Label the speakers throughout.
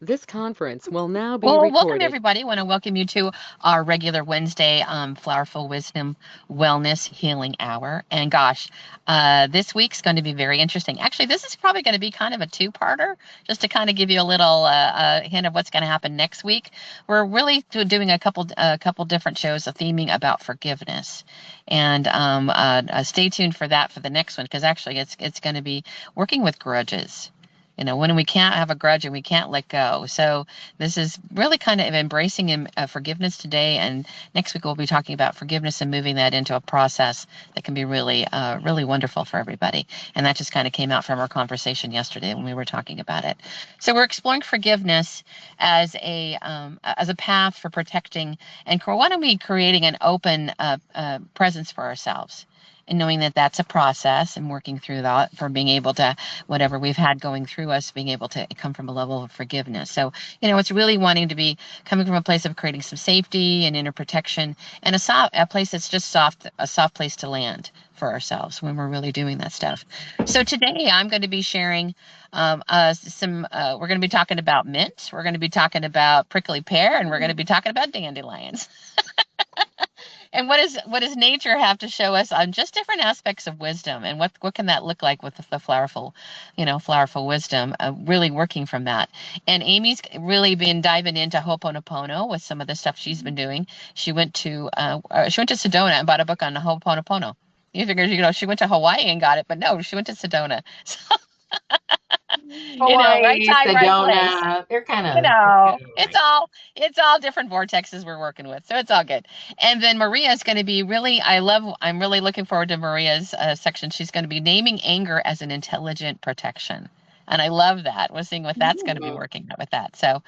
Speaker 1: This conference will now be
Speaker 2: Well, welcome
Speaker 1: recorded.
Speaker 2: everybody. I want to welcome you to our regular Wednesday Flowerful Wisdom Wellness Healing Hour. And gosh, this week's going to be very interesting. Actually, this is probably going to be kind of a two-parter, just to kind of give you a little hint of what's going to happen next week. We're really doing a couple different shows, a theming about forgiveness, and stay tuned for that for the next one because actually it's going to be working with grudges. When we can't have a grudge and we can't let go. So this is really kind of embracing forgiveness today, and next week we'll be talking about forgiveness and moving that into a process that can be really, really wonderful for everybody. And that just kind of came out from our conversation yesterday when we were talking about it. So we're exploring forgiveness as a path for protecting and why don't we creating an open presence for ourselves. And knowing that that's a process and working through that for being able to, whatever we've had going through us, being able to come from a level of forgiveness. So it's really wanting to be coming from a place of creating some safety and inner protection and a place that's just a soft place to land for ourselves when we're really doing that stuff. So today I'm going to be sharing we're going to be talking about mint, we're going to be talking about prickly pear, and we're going to be talking about dandelions. And what does nature have to show us on just different aspects of wisdom, and what can that look like with the flowerful wisdom, really working from that. And Amy's really been diving into Ho'oponopono with some of the stuff she's been doing. She went to Sedona and bought a book on Ho'oponopono. You figure, she went to Hawaii and got it, but no, she went to Sedona. Right
Speaker 3: Hawaii,
Speaker 2: time, right place.
Speaker 3: Sedona, they're kind of
Speaker 2: It's
Speaker 3: right.
Speaker 2: all different vortexes we're working with, so it's all good. And then Maria is going to be really, I'm really looking forward to Maria's section. She's going to be naming anger as an intelligent protection, and I love that. We're seeing what that's going to be
Speaker 3: Mm.
Speaker 2: working out with that. So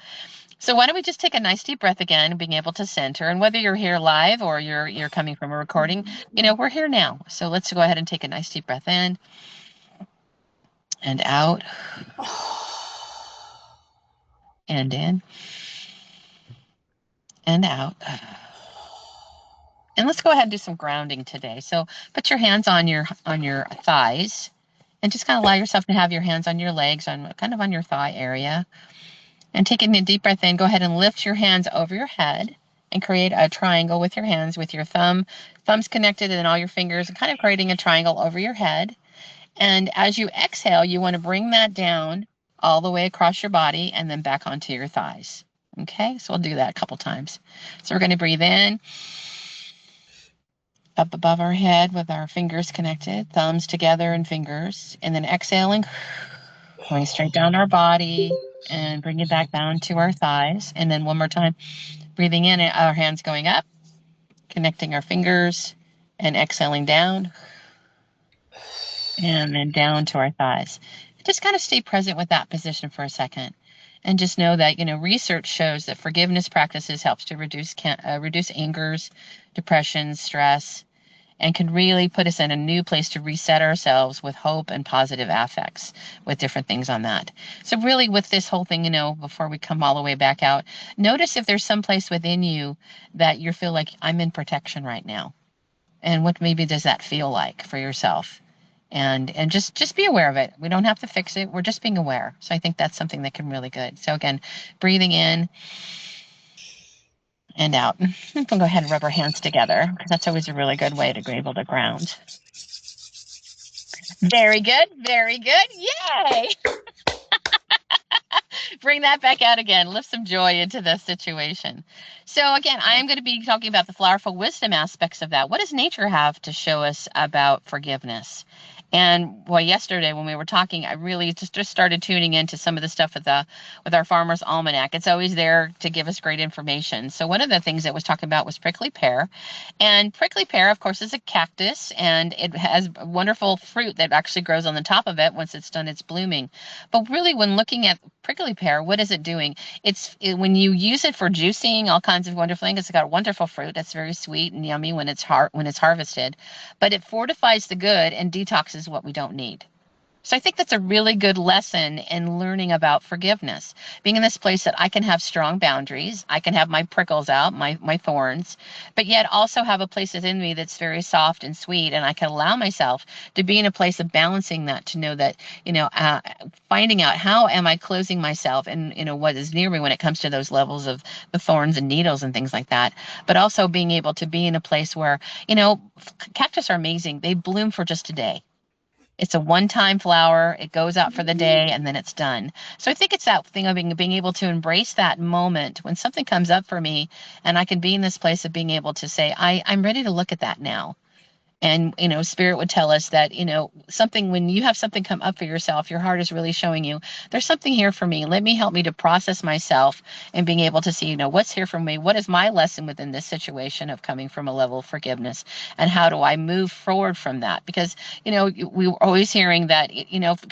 Speaker 2: why don't we just take a nice deep breath again, being able to center, and whether you're here live or you're coming from a recording, we're here now. So let's go ahead and take a nice deep breath in and out and in and out. And let's go ahead and do some grounding today. So put your hands on your thighs and just kind of allow yourself to have your hands on your legs, on kind of on your thigh area. And taking a deep breath in, go ahead and lift your hands over your head and create a triangle with your hands, with your thumbs connected and all your fingers, and kind of creating a triangle over your head. And as you exhale, you want to bring that down all the way across your body and then back onto your thighs. Okay, so we'll do that a couple times. So we're going to breathe in up above our head with our fingers connected, thumbs together and fingers, and then exhaling, going straight down our body and bring it back down to our thighs. And then one more time, breathing in, our hands going up, connecting our fingers, and exhaling down, and then down to our thighs. Just kind of stay present with that position for a second. And just know that, research shows that forgiveness practices helps to reduce angers, depression, stress, and can really put us in a new place to reset ourselves with hope and positive affects with different things on that. So really with this whole thing, before we come all the way back out, notice if there's some place within you that you feel like I'm in protection right now. And what maybe does that feel like for yourself? And just be aware of it. We don't have to fix it. We're just being aware. So I think that's something that can really good. So again, breathing in and out. We can go ahead and rub our hands together because that's always a really good way to be able to ground. Very good. Very good. Yay. Bring that back out again. Lift some joy into the situation. So, again, I am going to be talking about the flowerful wisdom aspects of that. What does nature have to show us about forgiveness? And boy, yesterday when we were talking, I really just started tuning into some of the stuff with our Farmer's Almanac. It's always there to give us great information. So one of the things it was talking about was prickly pear. And prickly pear, of course, is a cactus, and it has wonderful fruit that actually grows on the top of it once it's done its blooming. But really, when looking at prickly pear, what is it doing? When you use it for juicing, all kinds of wonderful things. It's got a wonderful fruit that's very sweet and yummy when it's harvested, but it fortifies the good and detoxes what we don't need. So I think that's a really good lesson in learning about forgiveness. Being in this place that I can have strong boundaries, I can have my prickles out, my thorns, but yet also have a place within me that's very soft and sweet, and I can allow myself to be in a place of balancing that, to know that, finding out how am I closing myself and, what is near me when it comes to those levels of the thorns and needles and things like that, but also being able to be in a place where, cactus are amazing. They bloom for just a day. It's a one-time flower. It goes out for the day and then it's done. So I think it's that thing of being able to embrace that moment when something comes up for me, and I can be in this place of being able to say, I'm ready to look at that now. And, Spirit would tell us that, something, when you have something come up for yourself, your heart is really showing you there's something here for me. Let me help me to process myself and being able to see, what's here for me. What is my lesson within this situation of coming from a level of forgiveness? And how do I move forward from that? Because, we were always hearing that,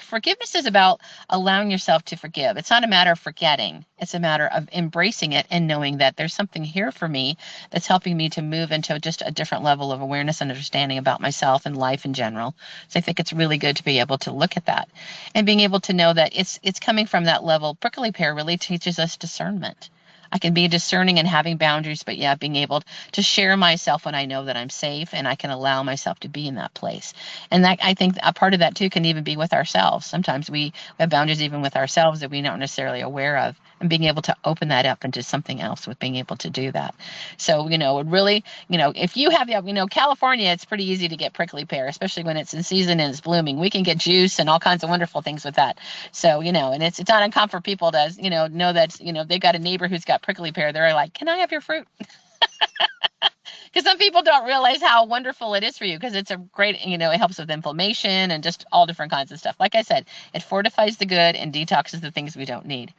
Speaker 2: forgiveness is about allowing yourself to forgive. It's not a matter of forgetting. It's a matter of embracing it and knowing that there's something here for me that's helping me to move into just a different level of awareness and understanding about myself and life in general. So I think it's really good to be able to look at that and being able to know that it's coming from that level. Prickly pear really teaches us discernment. I can be discerning and having boundaries, but yeah, being able to share myself when I know that I'm safe and I can allow myself to be in that place. And that, I think a part of that too can even be with ourselves. Sometimes we have boundaries even with ourselves that we're not necessarily aware of, and being able to open that up into something else with being able to do that. So, it really, if you have, California, it's pretty easy to get prickly pear, especially when it's in season and it's blooming. We can get juice and all kinds of wonderful things with that. So, and it's not uncommon for people to, know that, they've got a neighbor who's got prickly pear. They're like, can I have your fruit? Because some people don't realize how wonderful it is for you, because it's a great, it helps with inflammation and just all different kinds of stuff. Like I said, it fortifies the good and detoxes the things we don't need.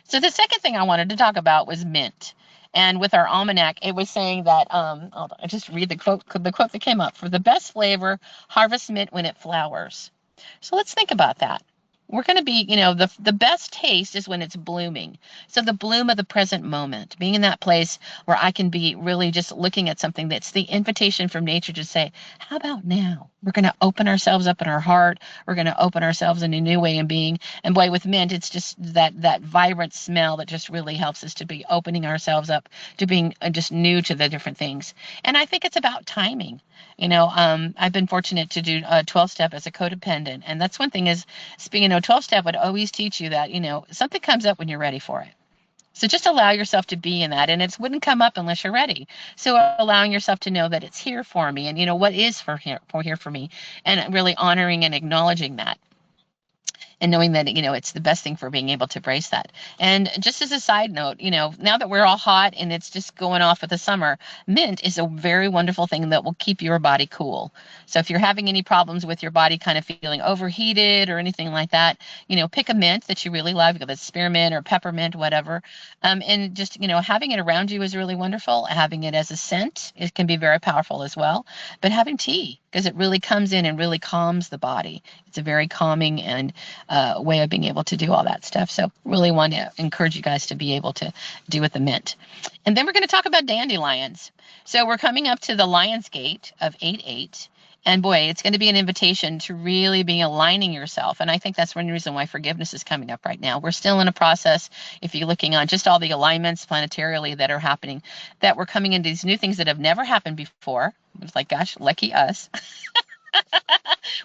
Speaker 2: So the second thing I wanted to talk about was mint. And with our almanac, it was saying that, hold on, I just read the quote that came up: for the best flavor, harvest mint when it flowers. So let's think about that. We're going to be, the best taste is when it's blooming. So the bloom of the present moment, being in that place where I can be really just looking at something that's the invitation from nature to say, how about now? We're going to open ourselves up in our heart. We're going to open ourselves in a new way of being. And boy, with mint, it's just that vibrant smell that just really helps us to be opening ourselves up to being just new to the different things. And I think it's about timing. I've been fortunate to do a 12-step as a codependent. And that's one thing is, 12-step would always teach you that, something comes up when you're ready for it. So just allow yourself to be in that, and it wouldn't come up unless you're ready. So allowing yourself to know that it's here for me, and what is here for me, and really honoring and acknowledging that. And knowing that, it's the best thing for being able to brace that. And just as a side note, now that we're all hot and it's just going off with the summer, mint is a very wonderful thing that will keep your body cool. So if you're having any problems with your body kind of feeling overheated or anything like that, pick a mint that you really love, whether it's spearmint or peppermint, whatever. And just, having it around you is really wonderful. Having it as a scent, it can be very powerful as well. But having tea, because it really comes in and really calms the body. It's a very calming and way of being able to do all that stuff. So really want to encourage you guys to be able to do with the mint. And then we're going to talk about dandelions. So we're coming up to the Lion's Gate of 8/8. And boy, it's going to be an invitation to really be aligning yourself. And I think that's one reason why forgiveness is coming up right now. We're still in a process, if you're looking on just all the alignments planetarily that are happening, that we're coming into these new things that have never happened before. It's like, gosh, lucky us.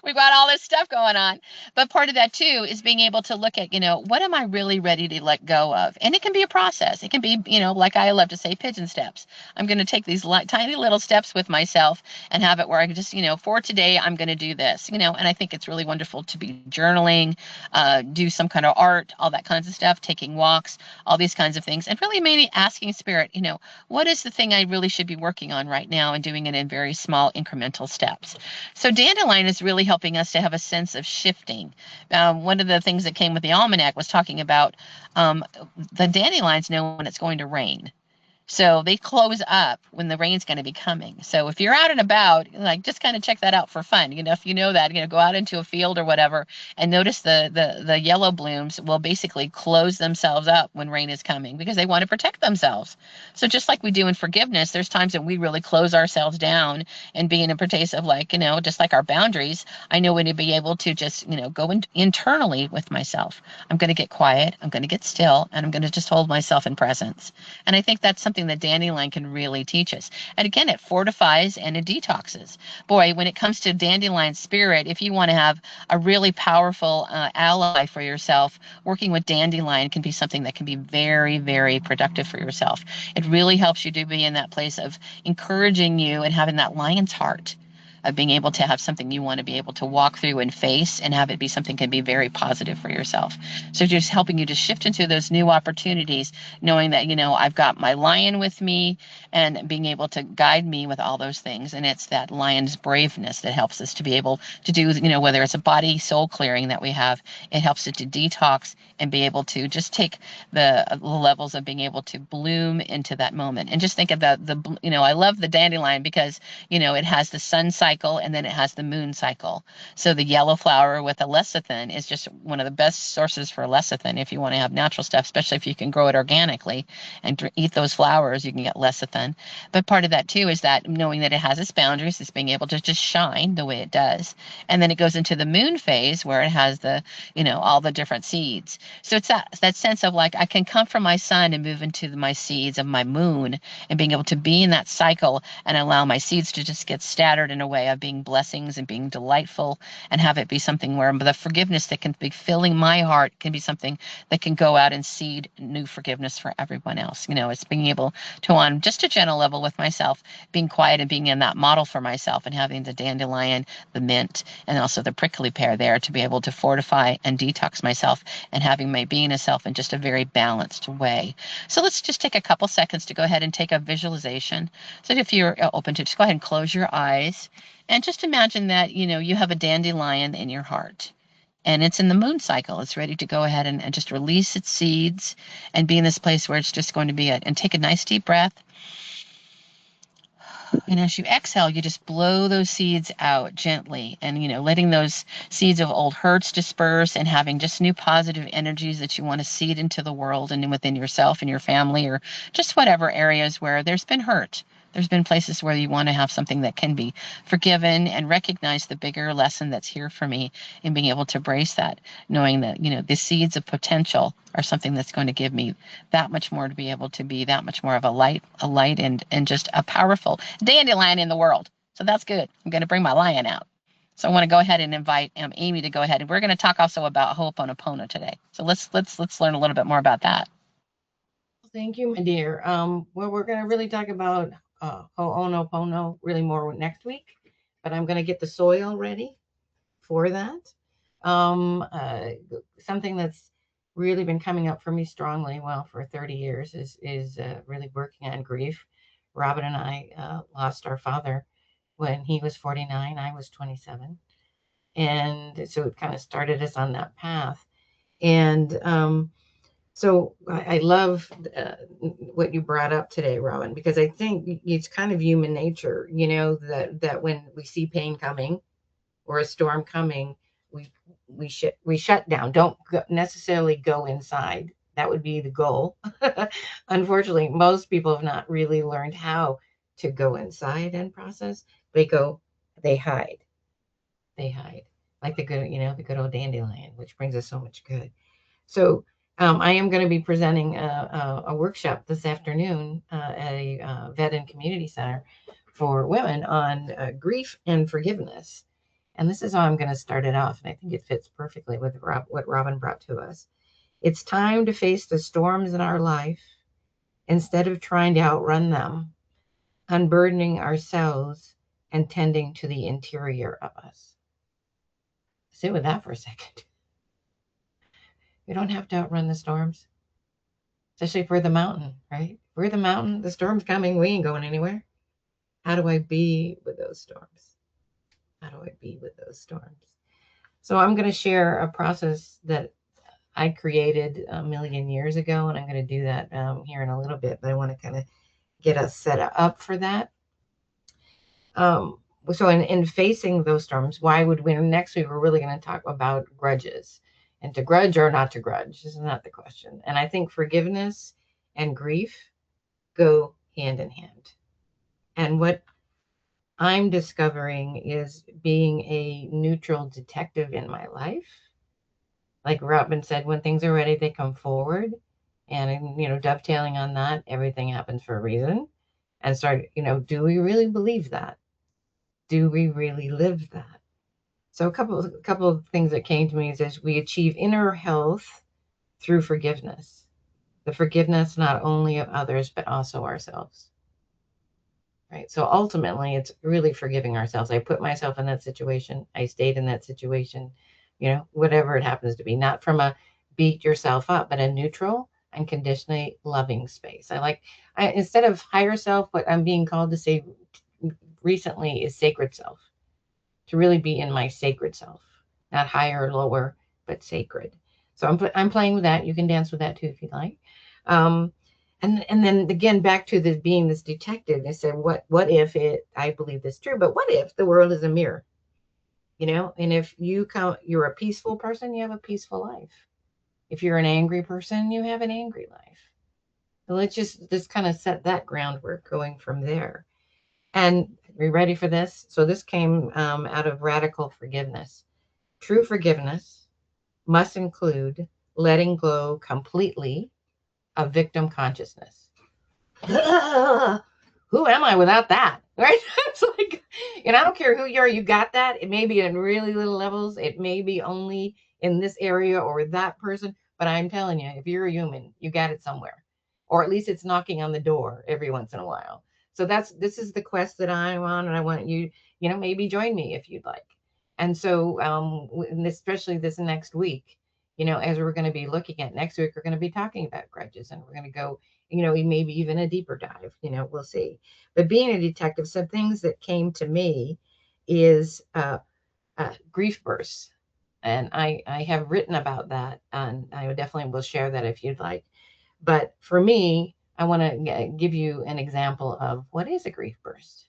Speaker 2: We've got all this stuff going on. But part of that too is being able to look at, what am I really ready to let go of? And it can be a process. It can be, like I love to say, pigeon steps. I'm going to take these tiny little steps with myself and have it where I can just, for today, I'm going to do this, and I think it's really wonderful to be journaling, do some kind of art, all that kinds of stuff, taking walks, all these kinds of things. And really maybe asking Spirit, what is the thing I really should be working on right now, and doing it in very small incremental steps. So dandelion is really helping us to have a sense of shifting. One of the things that came with the almanac was talking about the dandelions know when it's going to rain. So they close up when the rain's going to be coming. So if you're out and about, like just kind of check that out for fun. If you know that, go out into a field or whatever and notice the yellow blooms will basically close themselves up when rain is coming because they want to protect themselves. So just like we do in forgiveness, there's times that we really close ourselves down and be in a place of like, just like our boundaries. I know when to be able to just, go internally with myself. I'm going to get quiet. I'm going to get still, and I'm going to just hold myself in presence. And I think that's something that dandelion can really teach us. And again, it fortifies and it detoxes. Boy, when it comes to dandelion spirit, if you want to have a really powerful ally for yourself, working with dandelion can be something that can be very, very productive for yourself. It really helps you to be in that place of encouraging you and having that lion's heart of being able to have something you want to be able to walk through and face and have it be something can be very positive for yourself. So just helping you to shift into those new opportunities, knowing that, I've got my lion with me and being able to guide me with all those things. And it's that lion's braveness that helps us to be able to do, whether it's a body soul clearing that we have, it helps it to detox and be able to just take the levels of being able to bloom into that moment. And just think about I love the dandelion because it has the sun cycle and then it has the moon cycle. So the yellow flower with a lecithin is just one of the best sources for lecithin if you want to have natural stuff, especially if you can grow it organically and eat those flowers, you can get lecithin. But part of that too is that knowing that it has its boundaries, it's being able to just shine the way it does. And then it goes into the moon phase where it has the, all the different seeds. So it's that sense of like I can come from my sun and move into my seeds of my moon and being able to be in that cycle and allow my seeds to just get scattered in a way of being blessings and being delightful and have it be something where the forgiveness that can be filling my heart can be something that can go out and seed new forgiveness for everyone else. It's being able to, on just a gentle level with myself, being quiet and being in that model for myself and having the dandelion, the mint, and also the prickly pear there to be able to fortify and detox myself and having my being a self in just a very balanced way. So let's just take a couple seconds to go ahead and take a visualization. So if you're open to, just go ahead and close your eyes and just imagine that, you have a dandelion in your heart and it's in the moon cycle. It's ready to go ahead and just release its seeds and be in this place where it's just going to be and take a nice deep breath. And as you exhale, you just blow those seeds out gently and, letting those seeds of old hurts disperse and having just new positive energies that you want to seed into the world and within yourself and your family or just whatever areas where there's been hurt. There's been places where you want to have something that can be forgiven and recognize the bigger lesson that's here for me and being able to embrace that, knowing that, the seeds of potential are something that's going to give me that much more to be able to be that much more of a light and just a powerful dandelion in the world. So that's good. I'm going to bring my lion out. So I want to go ahead and invite Amy to go ahead, and we're going to talk also about Ho'oponopono today. So let's learn a little bit more about that.
Speaker 3: Thank you, my dear. Well, we're going to really talk about Ho'oponopono really more next week, but I'm going to get the soil ready for that. Um, uh, Something that's really been coming up for me strongly, well, for 30 years, is really working on grief. Robin and I lost our father when he was 49, I was 27, and so it kind of started us on that path. And so I love what you brought up today, Robin, because I think it's kind of human nature, that when we see pain coming or a storm coming, we we shut down. Don't necessarily go inside. That would be the goal. Unfortunately, most people have not really learned how to go inside and process. They go, they hide, they hide, like the good old dandelion, which brings us so much good. So I am going to be presenting a workshop this afternoon at a vet and community center for women on grief and forgiveness. And this is how I'm going to start it off. And I think it fits perfectly with what Robin brought to us. It's time to face the storms in our life instead of trying to outrun them, unburdening ourselves and tending to the interior of us. Sit with that for a second. We don't have to outrun the storms, especially if we're the mountain, right? If we're the mountain, the storm's coming, we ain't going anywhere. How do I be with those storms? How do I be with those storms? So I'm going to share a process that I created a million years ago, and I'm going to do that here in a little bit, but I want to kind of get us set up for that. So in facing those storms, why would we, next week, we're really going to talk about grudges, and to grudge or not to grudge. This is not the question. And I think forgiveness and grief go hand in hand. And what I'm discovering is being a neutral detective in my life. Like Robin said, when things are ready, they come forward. And, dovetailing on that, everything happens for a reason. And start, do we really believe that? Do we really live that? So a couple of things that came to me is we achieve inner health through forgiveness. The forgiveness not only of others, but also ourselves. Right. So ultimately, it's really forgiving ourselves. I put myself in that situation. I stayed in that situation, whatever it happens to be, not from a beat yourself up, but a neutral, unconditionally loving space. Instead of higher self, what I'm being called to say recently is sacred self, to really be in my sacred self, not higher or lower, but sacred. So I'm playing with that. You can dance with that too if you'd like. And then again, back to this being this detective, I said, what if I believe this true, but what if the world is a mirror, and if you're a peaceful person, you have a peaceful life. If you're an angry person, you have an angry life. So let's just kind of set that groundwork going from there. And are you ready for this? So this came out of radical forgiveness. True forgiveness must include letting go completely of victim consciousness. Who am I without that? Right? It's like, I don't care who you are, you got that. It may be in really little levels. It may be only in this area or that person. But I'm telling you, if you're a human, you got it somewhere. Or at least it's knocking on the door every once in a while. So this is the quest that I'm on, and I want you, maybe join me if you'd like. And so, especially this next week, as we're going to be looking at next week, we're going to be talking about grudges, and we're going to go, maybe even a deeper dive, we'll see. But being a detective, some things that came to me is grief bursts. And I have written about that, and I definitely will share that if you'd like. But for me, I want to give you an example of what is a grief burst.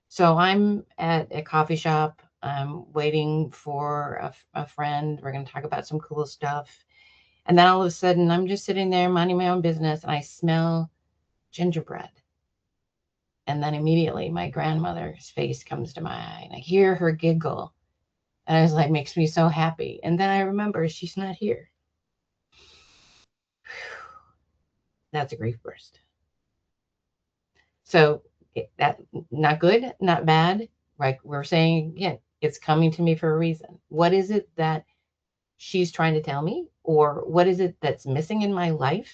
Speaker 3: So I'm at a coffee shop. I'm waiting for a friend. We're going to talk about some cool stuff. And then all of a sudden, I'm just sitting there minding my own business, and I smell gingerbread. And then immediately my grandmother's face comes to my eye, and I hear her giggle. And I was like, makes me so happy. And then I remember she's not here. That's a grief burst. So that not good, not bad. Like we're saying again, it's coming to me for a reason. What is it that she's trying to tell me? Or what is it that's missing in my life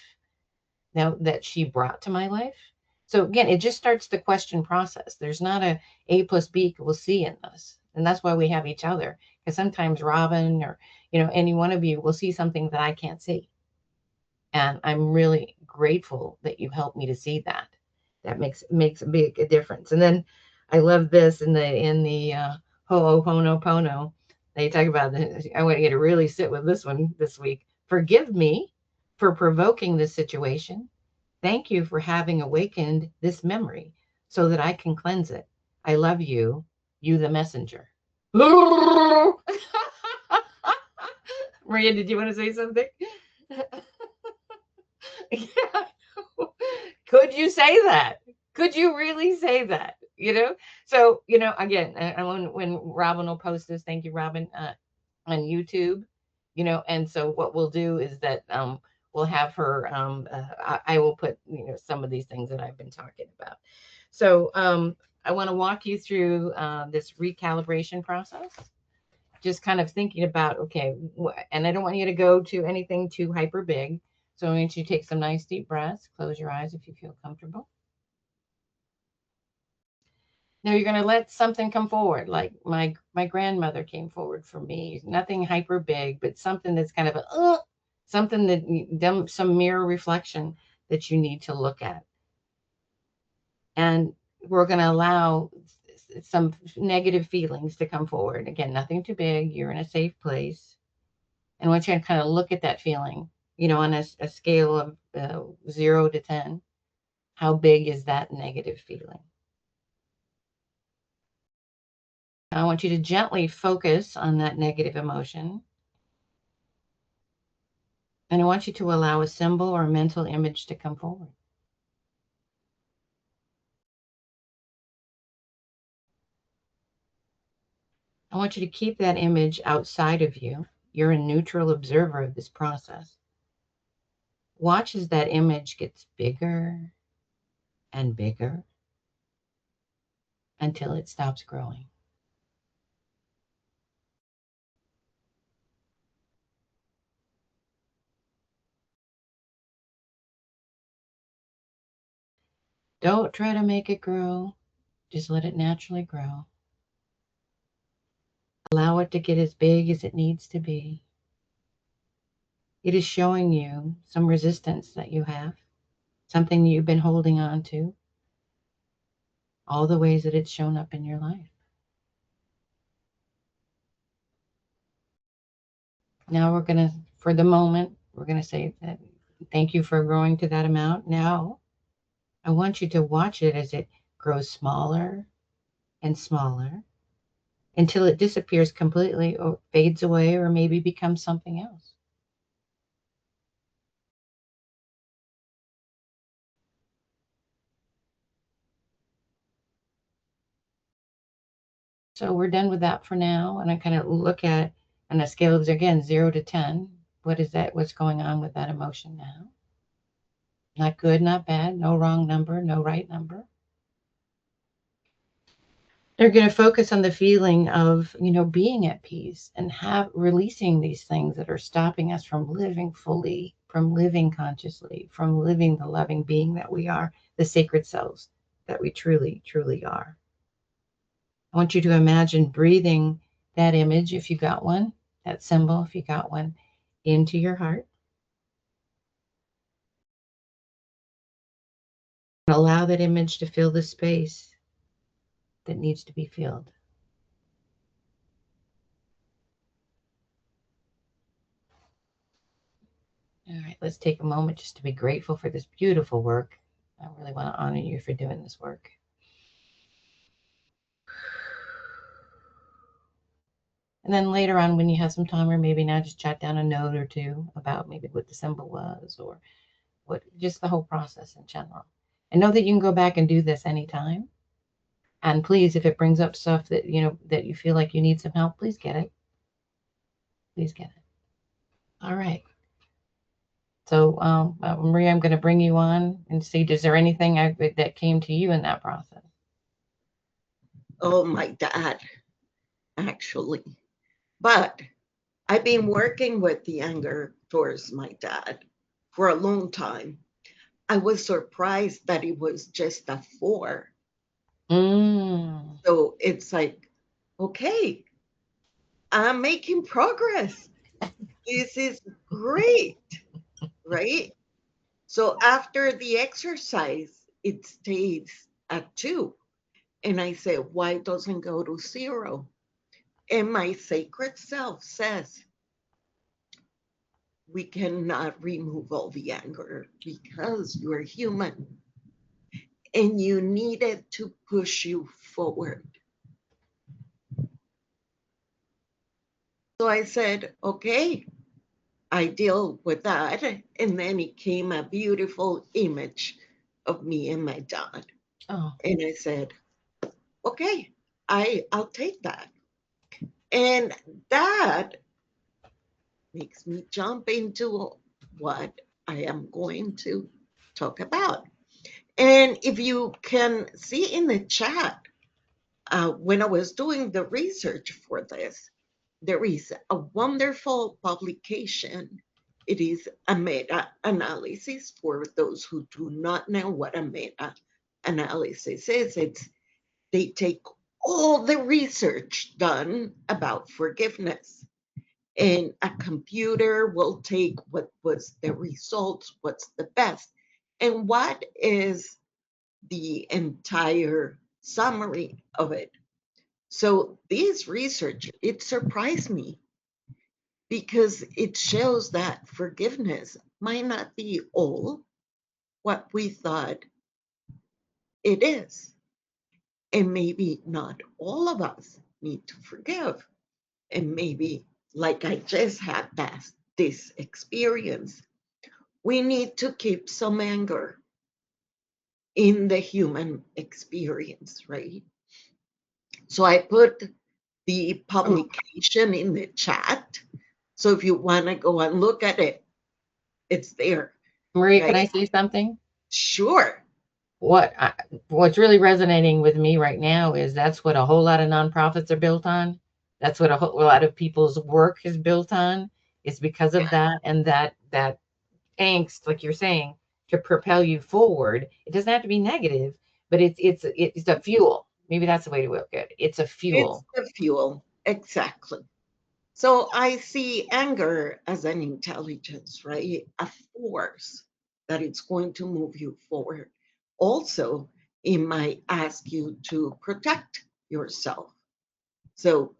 Speaker 3: now that she brought to my life? So again, it just starts the question process. There's not A plus B equals C in this. And that's why we have each other. Because sometimes Robin or, any one of you will see something that I can't see. And I'm really grateful that you helped me to see that. That makes a big difference. And then I love this in the Ho'oponopono. They talk about I want you to really sit with this one this week. Forgive me for provoking this situation. Thank you for having awakened this memory so that I can cleanse it. I love you, you the messenger. Maria, did you want to say something? Yeah. Could you say that? Could you really say that? So again, when Robin will post this, thank you, Robin, on YouTube. And so what we'll do is that we'll have her. I will put some of these things that I've been talking about. So I want to walk you through this recalibration process. Just kind of thinking about, okay, and I don't want you to go to anything too hyper big. So I want you to take some nice deep breaths. Close your eyes if you feel comfortable. Now you're going to let something come forward, like my grandmother came forward for me. Nothing hyper big, but something that's kind of something that some mirror reflection that you need to look at. And we're going to allow some negative feelings to come forward. Again, nothing too big. You're in a safe place. And I want you to kind of look at that feeling, on a scale of 0 to 10. How big is that negative feeling? I want you to gently focus on that negative emotion. And I want you to allow a symbol or a mental image to come forward. I want you to keep that image outside of you. You're a neutral observer of this process. Watch as that image gets bigger and bigger until it stops growing. Don't try to make it grow. Just let it naturally grow. Allow it to get as big as it needs to be. It is showing you some resistance that you have, something you've been holding on to, all the ways that it's shown up in your life. Now we're going to, for the moment, we're going to say that thank you for growing to that amount. Now I want you to watch it as it grows smaller and smaller until it disappears completely or fades away or maybe becomes something else. So we're done with that for now. And I kind of look at on a scale of, again, 0 to 10. What is that? What's going on with that emotion now? Not good, not bad, no wrong number, no right number. They're going to focus on the feeling of, being at peace and releasing these things that are stopping us from living fully, from living consciously, from living the loving being that we are, the sacred selves that we truly, truly are. I want you to imagine breathing that image, if you got one, that symbol, if you got one, into your heart. And allow that image to fill the space that needs to be filled. All right, let's take a moment just to be grateful for this beautiful work. I really want to honor you for doing this work. And then later on, when you have some time, or maybe now, just jot down a note or two about maybe what the symbol was or what, just the whole process in general. And know that you can go back and do this anytime. And please, if it brings up stuff that, that you feel like you need some help, please get it. Please get it. All right. So, Maria, I'm going to bring you on and see, is there anything that came to you in that process?
Speaker 4: Oh, my dad, actually. But I've been working with the anger towards my dad for a long time. I was surprised that it was just a 4. So it's like, okay, I'm making progress. This is great, right? So after the exercise, it stays at 2. And I said, why doesn't go to 0? And my sacred self says, we cannot remove all the anger because you're human and you need it to push you forward. So I said, okay, I deal with that. And then it came a beautiful image of me and my dad.
Speaker 3: Oh.
Speaker 4: And I said, okay, I'll take that. And that makes me jump into what I am going to talk about. And if you can see in the chat, when I was doing the research for this, there is a wonderful publication. It is a meta-analysis. For those who do not know what a meta-analysis is, they take all the research done about forgiveness, and a computer will take what was the results, what's the best, and what is the entire summary of it. So this research, it surprised me because it shows that forgiveness might not be all what we thought it is. And maybe not all of us need to forgive. And maybe, like I just had this experience, we need to keep some anger in the human experience, right? So I put the publication in the chat. So if you want to go and look at it, it's there.
Speaker 3: Maria,
Speaker 4: Right?
Speaker 3: can I say something?
Speaker 4: Sure.
Speaker 3: What's really resonating with me right now is that's what a whole lot of nonprofits are built on. That's what a whole lot of people's work is built on. It's because of that, and that angst, like you're saying, to propel you forward. It doesn't have to be negative, but it's a fuel. Maybe that's the way to look at it. It's a
Speaker 4: It's
Speaker 3: fuel.
Speaker 4: the fuel. Exactly. So I see anger as an intelligence, right? A force that it's going to move you forward. Also, it might ask you to protect yourself. So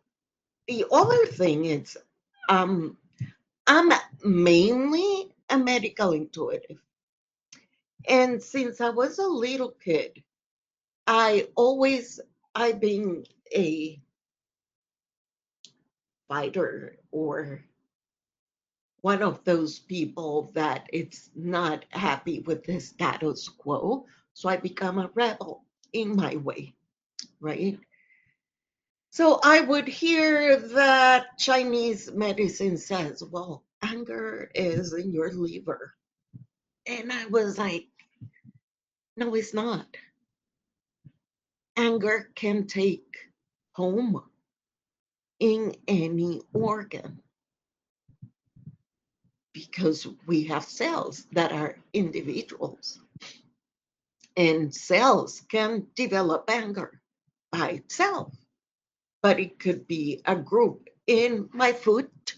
Speaker 4: the other thing is, um, I'm mainly a medical intuitive. And since I was a little kid, I've been a fighter or one of those people that it's not happy with the status quo. So I become a rebel in my way, right? So I would hear that Chinese medicine says, well, anger is in your liver. And I was like, no, it's not. Anger can take home in any organ because we have cells that are individuals. And cells can develop anger by itself, but it could be a group in my foot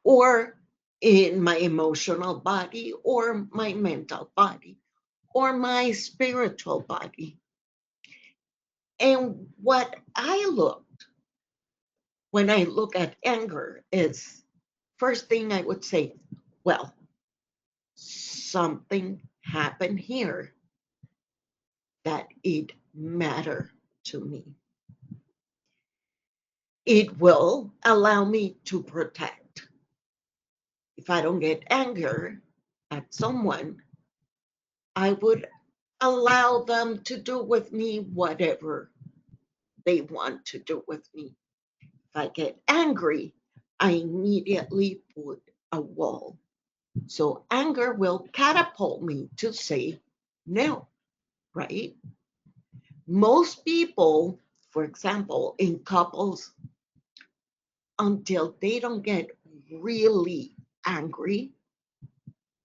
Speaker 4: or in my emotional body or my mental body or my spiritual body. And what I look when I look at anger is first thing I would say, well, something happened here that it mattered to me. It will allow me to protect. If I don't get anger at someone, I would allow them to do with me whatever they want to do with me. If I get angry, I immediately put a wall. So anger will catapult me to say no, right? Most people, for example, in couples, until they don't get really angry,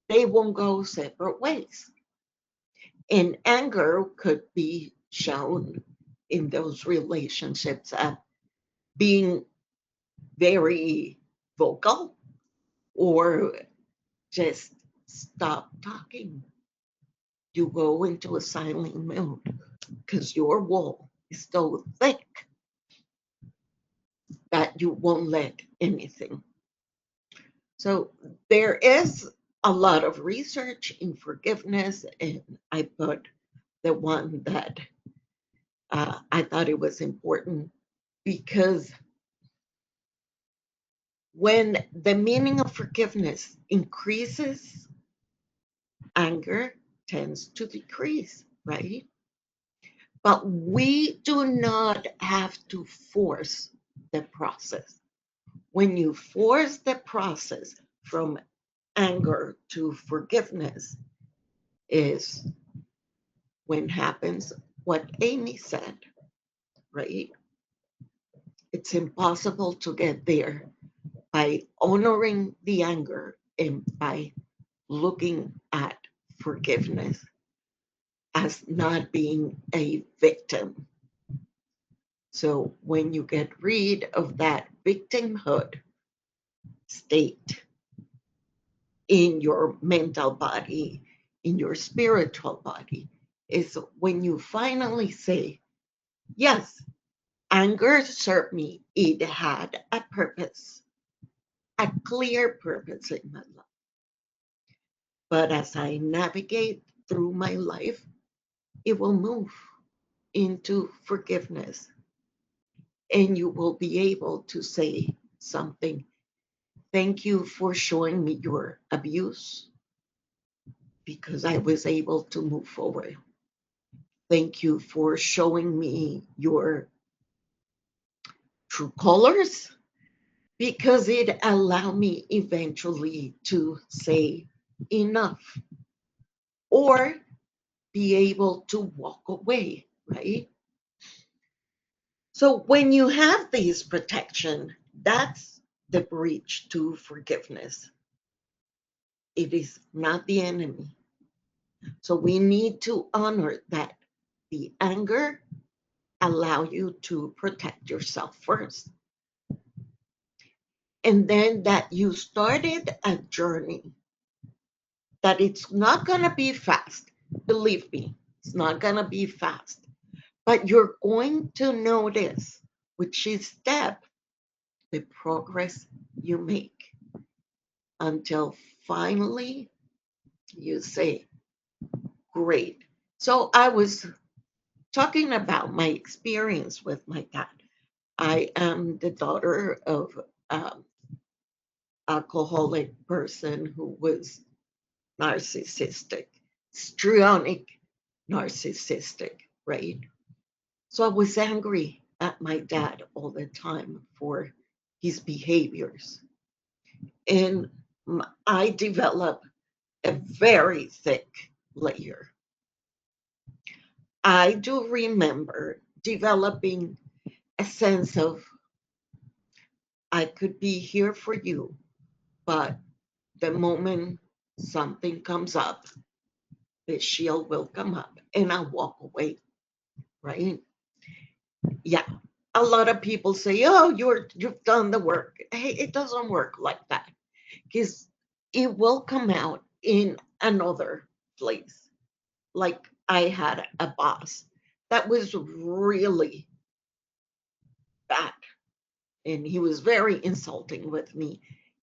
Speaker 4: they won't go separate ways. And anger could be shown in those relationships as being very vocal or just stop talking. You go into a silent mode because your wall is so thick that you won't let anything. So there is a lot of research in forgiveness, and I put the one that I thought it was important because when the meaning of forgiveness increases, anger tends to decrease, right? But we do not have to force the process. When you force the process from anger to forgiveness, is when happens what Amy said, right? It's impossible to get there by honoring the anger and by looking at forgiveness as not being a victim. So when you get rid of that victimhood state in your mental body, in your spiritual body, is when you finally say, yes, anger served me. It had a purpose, a clear purpose in my life. But as I navigate through my life, it will move into forgiveness. And you will be able to say something. Thank you for showing me your abuse because I was able to move forward. Thank you for showing me your true colors because it allowed me eventually to say enough or be able to walk away, right? So when you have this protection, that's the bridge to forgiveness. It is not the enemy. So we need to honor that the anger allow you to protect yourself first. And then that you started a journey that it's not going to be fast. Believe me, it's not going to be fast. But you're going to notice which is step the progress you make until finally you say, great. So I was talking about my experience with my dad. I am the daughter of an alcoholic person who was narcissistic, histrionic, narcissistic, right? So I was angry at my dad all the time for his behaviors. And I developed a very thick layer. I do remember developing a sense of I could be here for you, but the moment something comes up, the shield will come up and I'll walk away, right? Yeah. A lot of people say, "Oh, you've done the work." Hey, it doesn't work like that because it will come out in another place. Like I had a boss that was really bad and he was very insulting with me.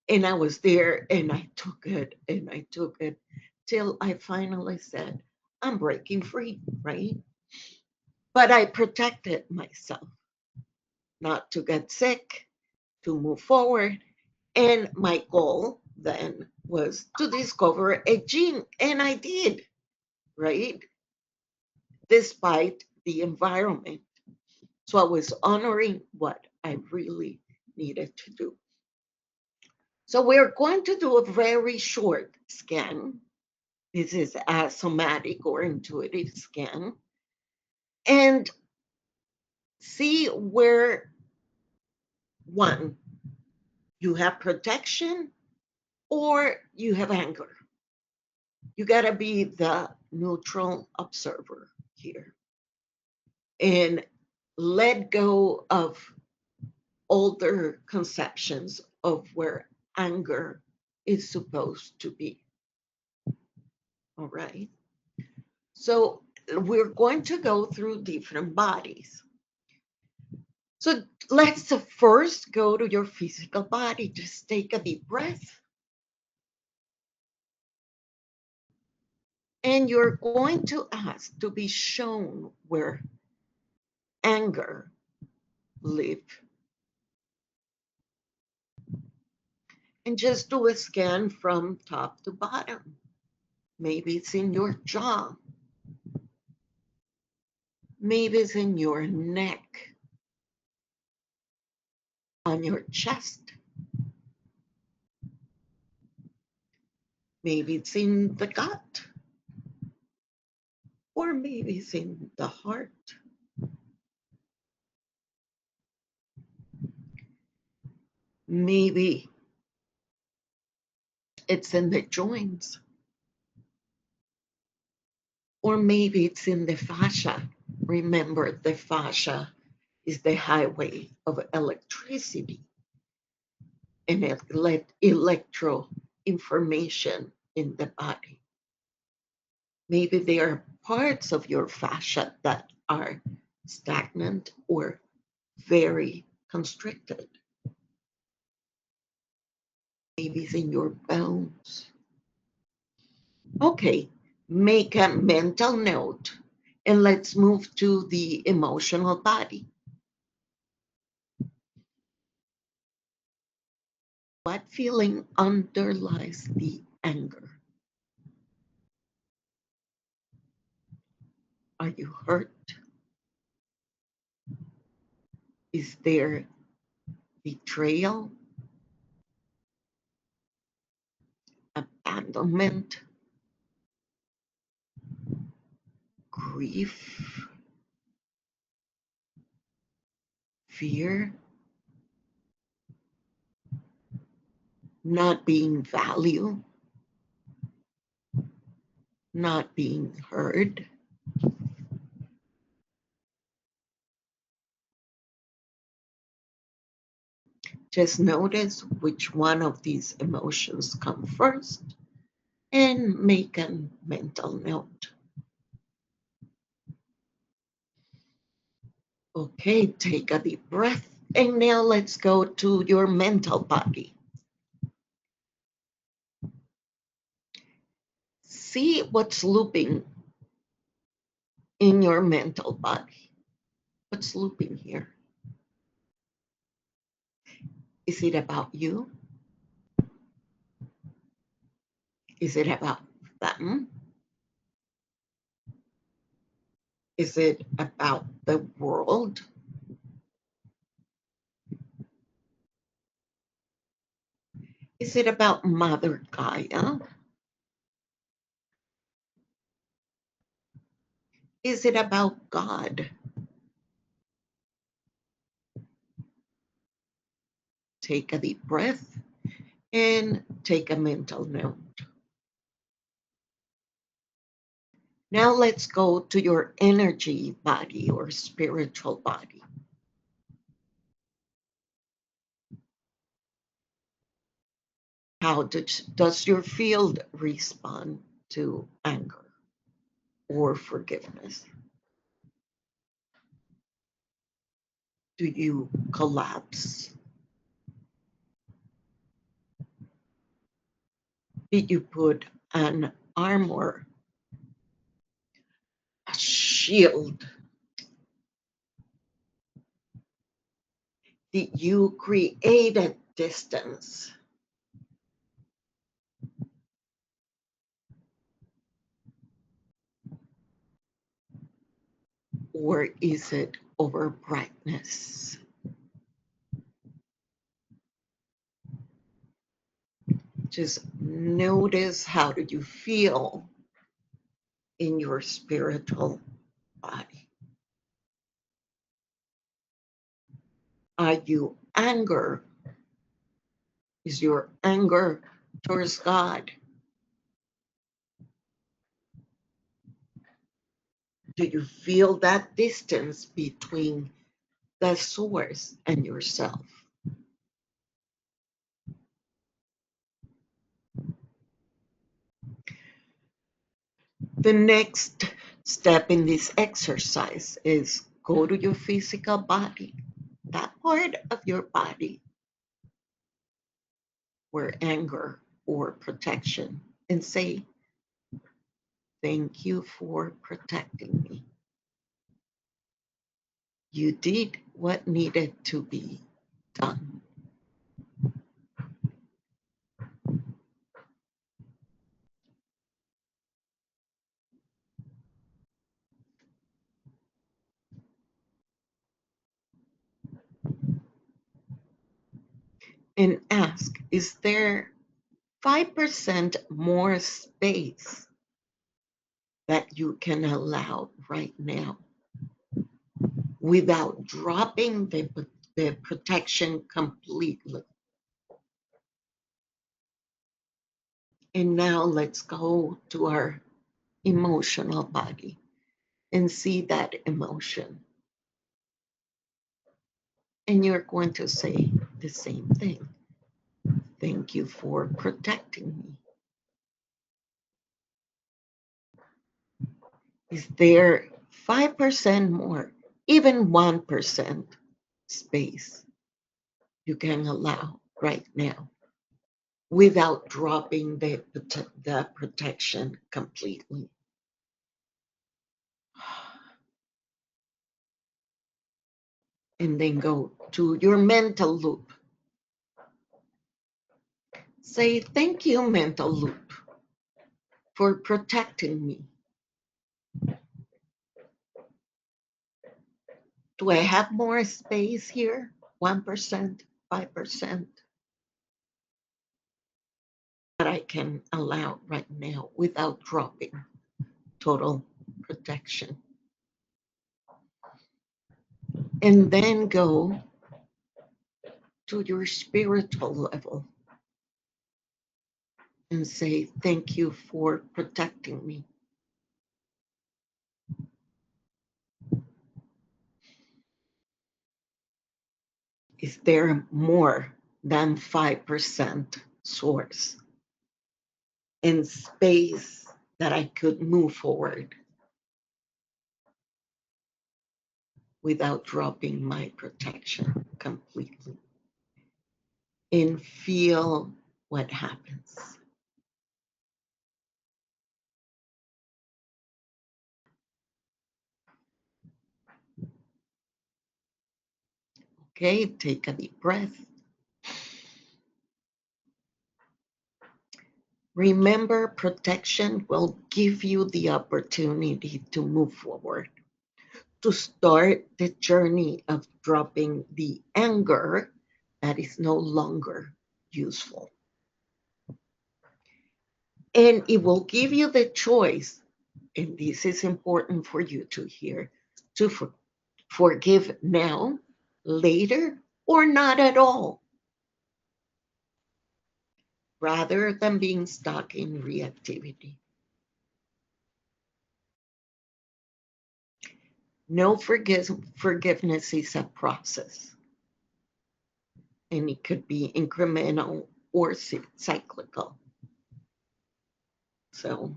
Speaker 4: And I was there and I took it and I took it till I finally said, I'm breaking free, right? But I protected myself not to get sick, to move forward. And my goal then was to discover a gene. And I did, right? Despite the environment. So I was honoring what I really needed to do. So we're going to do a very short scan. This is a somatic or intuitive scan. And see where, one, you have protection or you have anger. You got to be the neutral observer here and let go of older conceptions of where anger is supposed to be. All right. So we're going to go through different bodies. So let's first go to your physical body. Just take a deep breath. And you're going to ask to be shown where anger live. And just do a scan from top to bottom. Maybe it's in your jaw. Maybe it's in your neck, on your chest. Maybe it's in the gut. Or maybe it's in the heart. Maybe it's in the joints. Or maybe it's in the fascia. Remember, the fascia is the highway of electricity and it let electro information in the body. Maybe there are parts of your fascia that are stagnant or very constricted. Maybe it's in your bones. Okay, make a mental note And let's move to the emotional body. What feeling underlies the anger? Are you hurt? Is there betrayal, abandonment, grief, fear, not being valued, not being heard? Just notice which one of these emotions come first and make a mental note. Okay, take a deep breath. And now let's go to your mental body. See what's looping in your mental body. What's looping here? Is it about you? Is it about them? Is it about the world? Is it about Mother Gaia? Is it about God? Take a deep breath and take a mental note. Now let's go to your energy body or spiritual body. How does your field respond to anger or forgiveness? Do you collapse? Did you put an armor, a shield? Did you create a distance? Or is it over brightness? Just notice, how do you feel in your spiritual body? Are you anger? Is your anger towards God? Do you feel that distance between the source and yourself? The next step in this exercise is go to your physical body, that part of your body where anger or protection, and say, thank you for protecting me. You did what needed to be done. And ask, is there 5% more space that you can allow right now without dropping the protection completely? And now let's go to our emotional body and see that emotion. And you're going to say the same thing. Thank you for protecting me. Is there 5% more, even 1% space you can allow right now without dropping the protection completely? And then go to your mental loop. Say, thank you, mental loop, for protecting me. Do I have more space here? 1%, 5%? That I can allow right now without dropping total protection. And then go to your spiritual level and say, thank you for protecting me. Is there more than 5% source and space that I could move forward without dropping my protection completely? And feel what happens. Okay, take a deep breath. Remember, protection will give you the opportunity to move forward, to start the journey of dropping the anger that is no longer useful. And it will give you the choice, and this is important for you to hear, to forgive now, later, or not at all, rather than being stuck in reactivity. No, forgiveness is a process, and it could be incremental or cyclical. So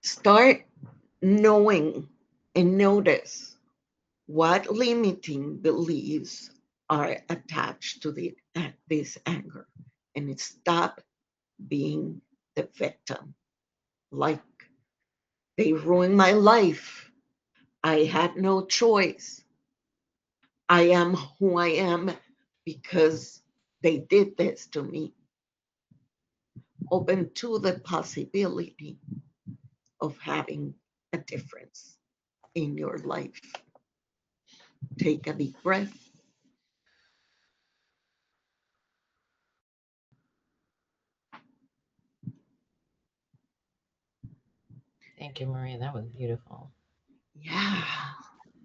Speaker 4: start knowing and notice what limiting beliefs are attached to this anger, and stop being the victim. Like, they ruined my life. I had no choice. I am who I am because they did this to me. Open to the possibility of having a difference in your life. Take a deep breath.
Speaker 3: Thank you, Maria. That was beautiful.
Speaker 4: Yeah.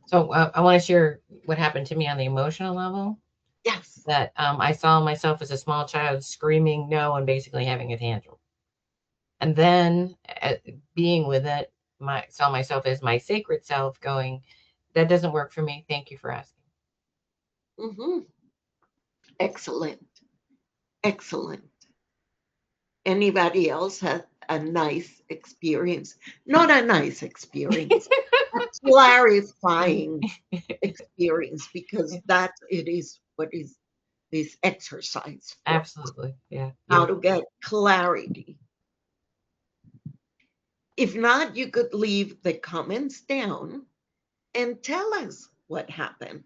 Speaker 3: So I want to share what happened to me on the emotional level.
Speaker 4: Yes.
Speaker 3: That I saw myself as a small child screaming no and basically having a tantrum. And then being with it, saw myself as my sacred self going, that doesn't work for me. Thank you for asking.
Speaker 4: Mm-hmm. Excellent. Excellent. Anybody else had a nice experience? Not a nice experience, a clarifying experience, because that it is what is this exercise for.
Speaker 3: Absolutely. Yeah.
Speaker 4: How to get clarity. If not, you could leave the comments down and tell us what happened,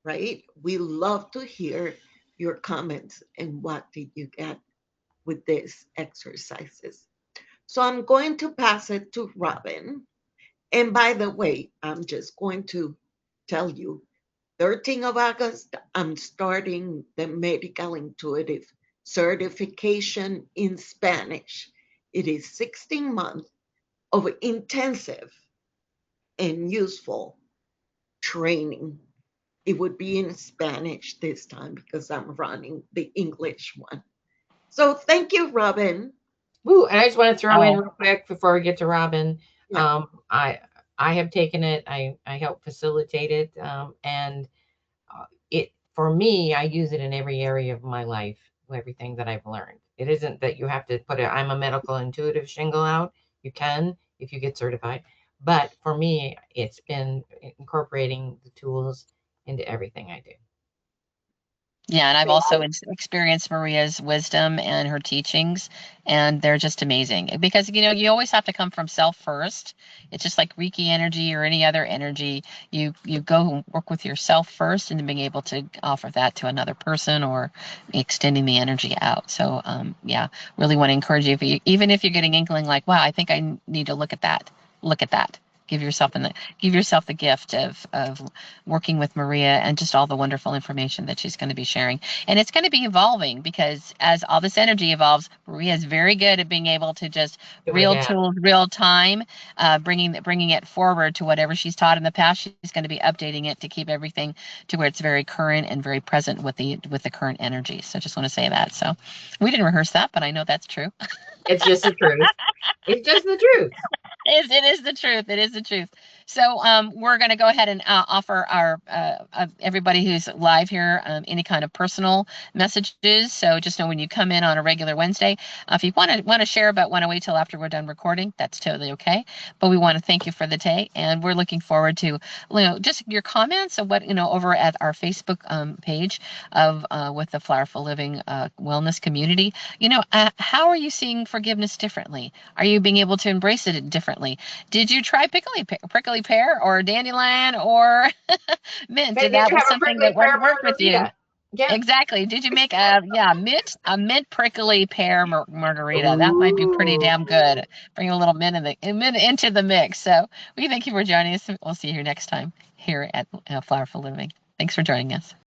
Speaker 4: right? We love to hear your comments and what did you get with these exercises. So I'm going to pass it to Robin. And by the way, I'm just going to tell you, 13th of August, I'm starting the medical intuitive certification in Spanish. It is 16 months of intensive and useful training. It would be in Spanish this time because I'm running the English one. So thank you, Robin.
Speaker 3: Woo, and I just want to throw in
Speaker 2: Oh,
Speaker 3: real quick before we get to Robin.
Speaker 4: Yeah.
Speaker 3: I have taken it. I help facilitate it, and it for me, I use it in every area of my life. Everything that I've learned. It isn't that you have to put it. I'm a medical intuitive shingle out. You can if you get certified, but for me, it's been incorporating the tools into everything I do.
Speaker 2: Yeah, and I've
Speaker 3: So
Speaker 2: also experienced Maria's wisdom and her teachings, and they're just amazing. Because, you always have to come from self first. It's just like Reiki energy or any other energy. You go and work with yourself first, and then being able to offer that to another person or extending the energy out. So, yeah, really want to encourage you, even if you're getting inkling like, wow, I think I need to look at that. Look at that. Give yourself the gift of working with Maria and just all the wonderful information that she's going to be sharing. And it's going to be evolving because as all this energy evolves, Maria is very good at being able to just real
Speaker 3: adapt.
Speaker 2: tools, real time, bringing it forward to whatever she's taught in the past. She's going to be updating it to keep everything to where it's very current and very present with the current energy. So just want to say that. So we didn't rehearse that, but I know that's true.
Speaker 3: It's just the truth. It's just the truth.
Speaker 2: It is the truth. It is the truth. So we're going to go ahead and offer our everybody who's live here any kind of personal messages. So just know when you come in on a regular Wednesday, if you want to share but want to wait till after we're done recording, that's totally okay. But we want to thank you for the day, and we're looking forward to just your comments of what over at our Facebook page of with the Flowerful Living Wellness Community. How are you seeing forgiveness differently? Are you being able to embrace it differently? Did you try prickly pear or dandelion or mint?
Speaker 3: Hey,
Speaker 2: Did
Speaker 3: did
Speaker 2: that
Speaker 3: you
Speaker 2: was
Speaker 3: have a
Speaker 2: something
Speaker 3: prickly
Speaker 2: that
Speaker 3: pear
Speaker 2: worked with you?
Speaker 3: margarita? Yeah.
Speaker 2: Exactly. Did you make a mint prickly pear margarita? That might be pretty
Speaker 3: Ooh.
Speaker 2: damn good. Bring a little mint into the mix. So we thank you for joining us. We'll see you here next time here at Flowerful Living. Thanks for joining us.